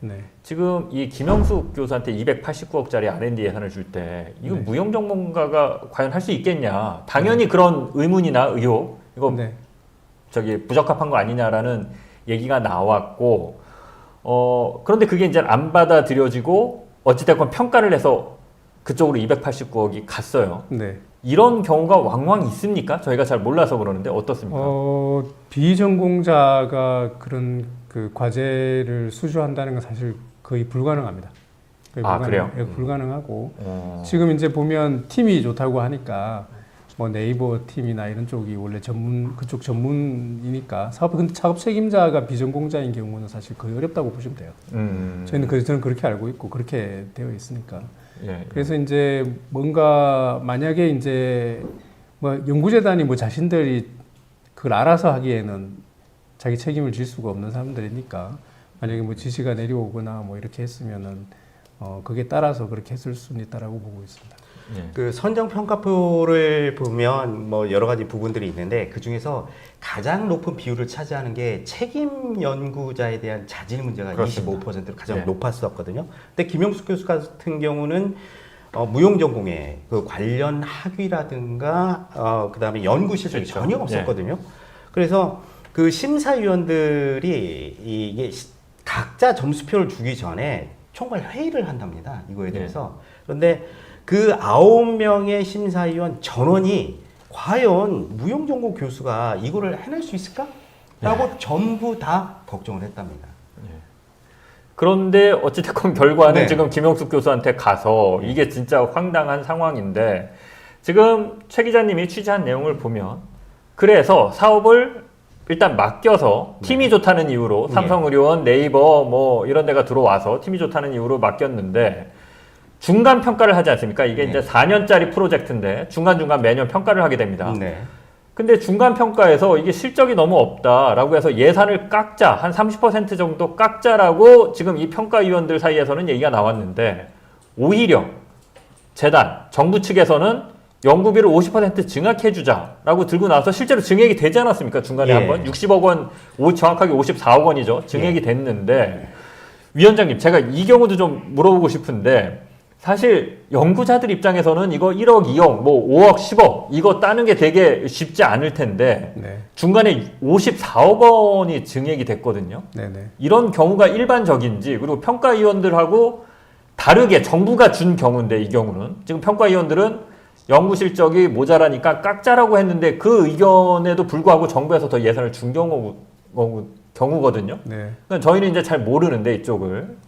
네. 지금 이 김영숙 교수한테 289억짜리 R&D 예산을 줄 때 이거 네. 무용 전문가가 과연 할 수 있겠냐? 당연히 그런 의문이나 의혹 이거 네. 저기 부적합한 거 아니냐라는 얘기가 나왔고 그런데 그게 이제 안 받아들여지고 어찌됐건 평가를 해서 그쪽으로 289억이 갔어요. 네. 이런 경우가 왕왕 있습니까? 저희가 잘 몰라서 그러는데 어떻습니까? 비전공자가 그런 그 과제를 수주한다는 건 사실 거의 불가능합니다. 거의 그래요? 예, 불가능하고 지금 이제 보면 팀이 좋다고 하니까 뭐 네이버 팀이나 이런 쪽이 원래 그쪽 전문이니까 작업 책임자가 비전공자인 경우는 사실 거의 어렵다고 보시면 돼요. 저는 그렇게 알고 있고 그렇게 되어 있으니까. 예. 그래서 이제 뭔가 만약에 이제 뭐 연구재단이 뭐 자신들이 그걸 알아서 하기에는 자기 책임을 질 수가 없는 사람들이니까 만약에 뭐 지시가 내려오거나 뭐 이렇게 했으면은 그게 따라서 그렇게 했을 수는 있다라고 보고 있습니다. 예. 그 선정 평가표를 보면 뭐 여러 가지 부분들이 있는데 그 중에서 가장 높은 비율을 차지하는 게 책임 연구자에 대한 자질 문제가 그렇습니다. 25%로 가장 네. 높았었거든요. 근데 김영숙 교수 같은 경우는 무용 전공에 그 관련 학위라든가 그다음에 연구 실적이 그렇죠. 전혀 없었거든요. 그래서 그 심사위원들이 이게 각자 점수표를 주기 전에 총괄 회의를 한답니다. 이거에 대해서. 그런데 그 9명의 심사위원 전원이 과연 무용전공 교수가 이거를 해낼 수 있을까? 라고 전부 다 걱정을 했답니다. 그런데 어찌됐건 결과는 네. 지금 김영숙 교수한테 가서 이게 진짜 황당한 상황인데 지금 최 기자님이 취재한 내용을 보면 그래서 사업을 일단 맡겨서 팀이 좋다는 이유로 삼성의료원, 네이버 뭐 이런 데가 들어와서 팀이 좋다는 이유로 맡겼는데 중간 평가를 하지 않습니까? 이게 이제 4년짜리 프로젝트인데 중간중간 매년 평가를 하게 됩니다. 네. 근데 중간 평가에서 이게 실적이 너무 없다라고 해서 예산을 깎자, 한 30% 정도 깎자라고 지금 이 평가위원들 사이에서는 얘기가 나왔는데 오히려 재단, 정부 측에서는 연구비를 50% 증액해주자라고 들고 나와서 실제로 증액이 되지 않았습니까? 중간에 예. 한번 60억 원, 정확하게 54억 원이죠. 증액이 됐는데 위원장님, 제가 이 경우도 좀 물어보고 싶은데 사실 연구자들 입장에서는 이거 1억, 2억, 뭐 5억, 10억 이거 따는 게 되게 쉽지 않을 텐데 네. 중간에 54억 원이 증액이 됐거든요. 네네. 이런 경우가 일반적인지 그리고 평가위원들하고 다르게 정부가 준 경우인데 이 경우는 지금 평가위원들은 연구 실적이 모자라니까 깎자라고 했는데 그 의견에도 불구하고 정부에서 더 예산을 준 경우거든요. 네. 그러니까 저희는 이제 잘 모르는데 이쪽을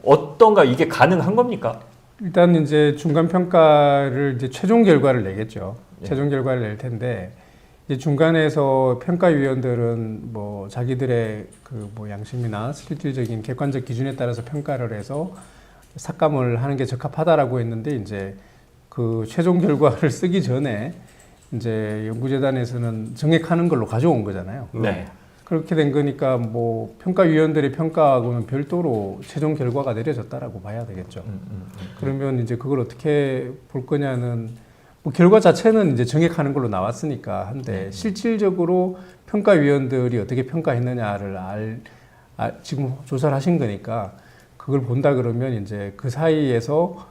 어떤가 이게 가능한 겁니까? 일단 이제 중간 평가를 이제 최종 결과를 내겠죠. 예. 최종 결과를 낼 텐데 이제 중간에서 평가위원들은 뭐 자기들의 그 뭐 양심이나 실질적인 객관적 기준에 따라서 평가를 해서 삭감을 하는 게 적합하다라고 했는데 이제 그 최종 결과를 쓰기 전에 이제 연구재단에서는 정액하는 걸로 가져온 거잖아요. 네. 그렇게 된 거니까 뭐 평가위원들의 평가하고는 별도로 최종 결과가 내려졌다라고 봐야 되겠죠. 그러면 이제 그걸 어떻게 볼 거냐는 뭐 결과 자체는 이제 정액하는 걸로 나왔으니까 한데 실질적으로 평가위원들이 어떻게 평가했느냐를 지금 조사를 하신 거니까 그걸 본다 그러면 이제 그 사이에서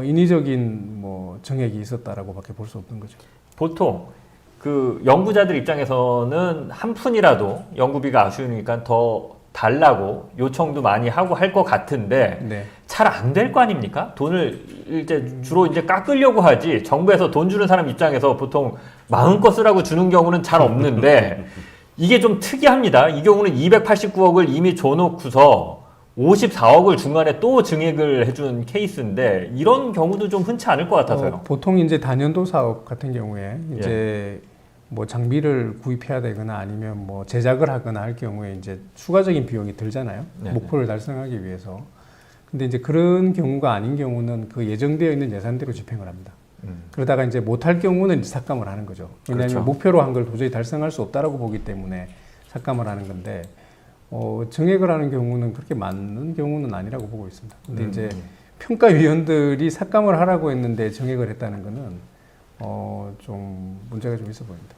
인위적인 뭐 정액이 있었다라고밖에 볼 수 없는 거죠. 보통 그 연구자들 입장에서는 한 푼이라도 연구비가 아쉬우니까 더 달라고 요청도 많이 하고 할 것 같은데 네. 잘 안 될 거 아닙니까? 돈을 이제 주로 이제 깎으려고 하지 정부에서 돈 주는 사람 입장에서 보통 마음껏 쓰라고 주는 경우는 잘 없는데 이게 좀 특이합니다. 이 경우는 289억을 이미 줘놓고서 54억을 중간에 또 증액을 해준 케이스인데 이런 경우도 좀 흔치 않을 것 같아서요. 보통 이제 단연도 사업 같은 경우에 이제 뭐 장비를 구입해야 되거나 아니면 뭐 제작을 하거나 할 경우에 이제 추가적인 비용이 들잖아요. 네. 목표를 달성하기 위해서. 근데 이제 그런 경우가 아닌 경우는 그 예정되어 있는 예산대로 집행을 합니다. 그러다가 이제 못할 경우는 이제 삭감을 하는 거죠. 왜냐하면 그렇죠. 목표로 한 걸 도저히 달성할 수 없다라고 보기 때문에 삭감을 하는 건데 정액을 하는 경우는 그렇게 많은 경우는 아니라고 보고 있습니다. 근데 이제 평가위원들이 삭감을 하라고 했는데 정액을 했다는 거는 좀 문제가 좀 있어 보입니다.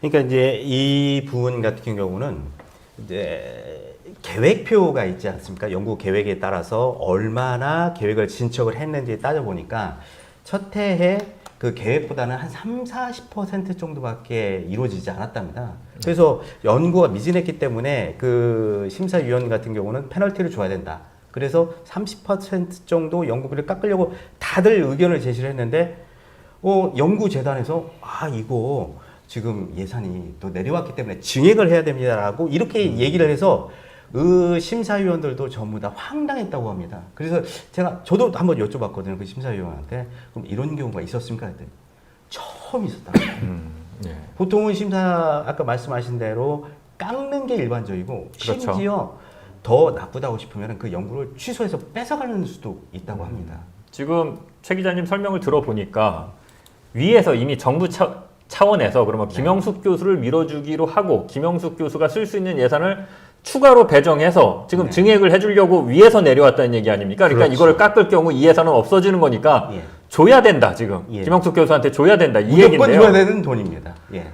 그러니까 이제 이 부분 같은 경우는 이제 계획표가 있지 않습니까? 연구 계획에 따라서 얼마나 계획을 진척을 했는지 따져보니까 첫 해에 그 계획보다는 한 30-40% 정도밖에 이루어지지 않았답니다. 그래서 연구가 미진했기 때문에 그 심사위원 같은 경우는 페널티를 줘야 된다. 그래서 30% 정도 연구비를 깎으려고 다들 의견을 제시를 했는데 연구재단에서 이거 지금 예산이 또 내려왔기 때문에 증액을 해야 됩니다라고 이렇게 얘기를 해서 그 심사위원들도 전부 다 황당했다고 합니다. 그래서 저도 한번 여쭤봤거든요. 그 심사위원한테 그럼 이런 경우가 있었습니까? 했더니 처음 있었다고. 예. 보통은 아까 말씀하신 대로 깎는 게 일반적이고 그렇죠. 심지어 더 나쁘다고 싶으면 그 연구를 취소해서 뺏어가는 수도 있다고 합니다. 지금 최 기자님 설명을 들어보니까 위에서 이미 정부 차원에서 그러면 김영숙 교수를 밀어주기로 하고 김영숙 교수가 쓸 수 있는 예산을 추가로 배정해서 지금 증액을 해주려고 위에서 내려왔다는 얘기 아닙니까? 그러니까 그렇죠. 이거를 깎을 경우 이 예산은 없어지는 거니까 예. 줘야 된다 지금 예. 김영숙 교수한테 줘야 된다 이 무조건 얘기인데요. 줘야 되는 돈입니다. 예.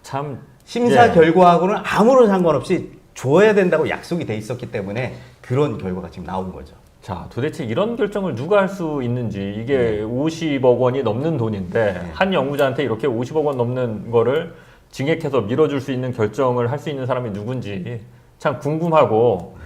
참 심사 예. 결과하고는 아무런 상관없이 줘야 된다고 약속이 돼 있었기 때문에 그런 결과가 지금 나온 거죠. 자, 도대체 이런 결정을 누가 할 수 있는지 이게 50억 원이 넘는 돈인데 한 연구자한테 이렇게 50억 원 넘는 거를 증액해서 밀어줄 수 있는 결정을 할 수 있는 사람이 누군지 참 궁금하고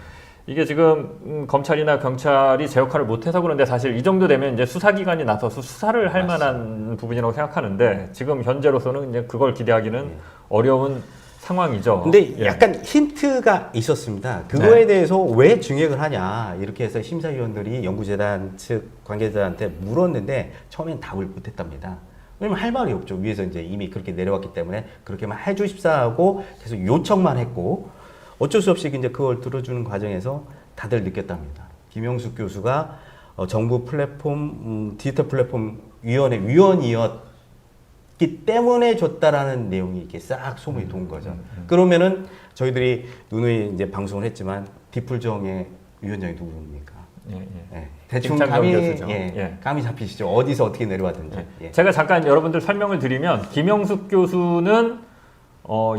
이게 지금 검찰이나 경찰이 제 역할을 못해서 그런데 사실 이 정도 되면 이제 수사기관이 나서서 수사를 할 만한 부분이라고 생각하는데 지금 현재로서는 이제 그걸 기대하기는 어려운 상황이죠. 근데 예. 약간 힌트가 있었습니다. 그거에 대해서 왜 증액을 하냐 이렇게 해서 심사위원들이 연구재단 측 관계자한테 물었는데 처음엔 답을 못했답니다. 왜냐면 할 말이 없죠. 위에서 이제 이미 그렇게 내려왔기 때문에 그렇게만 해주십사 하고 계속 요청만 했고 어쩔 수 없이 이제 그걸 들어주는 과정에서 다들 느꼈답니다. 김영숙 교수가 정부 플랫폼 디지털 플랫폼 위원회 위원이었기 때문에 줬다라는 내용이 이렇게 싹 소문이 돈 거죠. 그러면은 저희들이 누누이 이제 방송을 했지만 디풀정의 위원장이 누구입니까? 예, 예. 예. 대충 김창경 감이 교수죠. 예, 예. 감이 잡히시죠. 어디서 어떻게 내려왔든지. 예. 제가 잠깐 여러분들 설명을 드리면 김영숙 교수는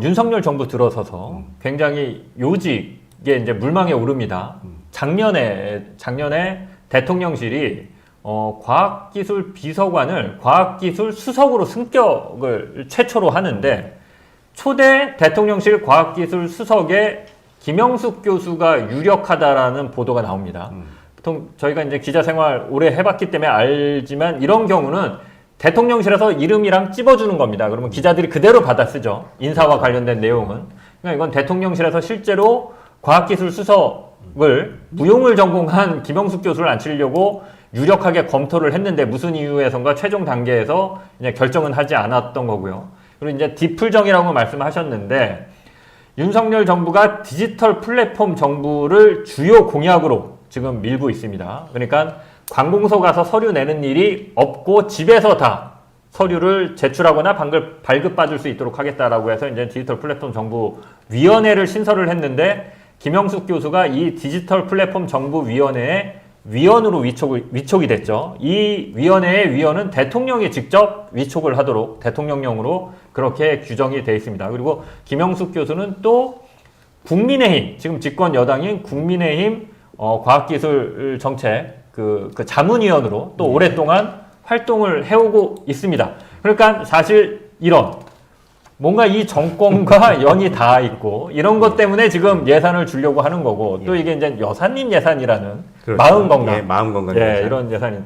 윤석열 정부 들어서서 굉장히 요직에 이제 물망에 오릅니다. 작년에 대통령실이 과학기술 비서관을 과학기술 수석으로 승격을 최초로 하는데 초대 대통령실 과학기술 수석에 김영숙 교수가 유력하다라는 보도가 나옵니다. 보통 저희가 이제 기자 생활 오래 해봤기 때문에 알지만 이런 경우는 대통령실에서 이름이랑 찝어주는 겁니다. 그러면 기자들이 그대로 받아 쓰죠. 인사와 관련된 내용은. 그러니까 이건 대통령실에서 실제로 과학기술 수석을 무용을 전공한 김영숙 교수를 앉히려고 유력하게 검토를 했는데 무슨 이유에선가 최종 단계에서 이제 결정은 하지 않았던 거고요. 그리고 이제 디풀정이라고 말씀하셨는데 윤석열 정부가 디지털 플랫폼 정부를 주요 공약으로 지금 밀고 있습니다. 그러니까 관공서 가서 서류 내는 일이 없고 집에서 다 서류를 제출하거나 발급받을 수 있도록 하겠다라고 해서 이제 디지털 플랫폼 정부 위원회를 신설을 했는데 김영숙 교수가 이 디지털 플랫폼 정부 위원회의 위원으로 위촉이 됐죠. 이 위원회의 위원은 대통령이 직접 위촉을 하도록 대통령령으로 그렇게 규정이 되어 있습니다. 그리고 김영숙 교수는 또 국민의힘, 지금 집권 여당인 국민의힘 과학기술 정책 그 자문위원으로 또 오랫동안 활동을 해오고 있습니다. 그러니까 사실 이런 뭔가 이 정권과 연이 닿아 있고 이런 것 때문에 지금 예산을 주려고 하는 거고 또 이게 이제 여사님 예산이라는 그렇죠. 마음 건강, 예, 마음 건강 예, 예산. 이런 예산인.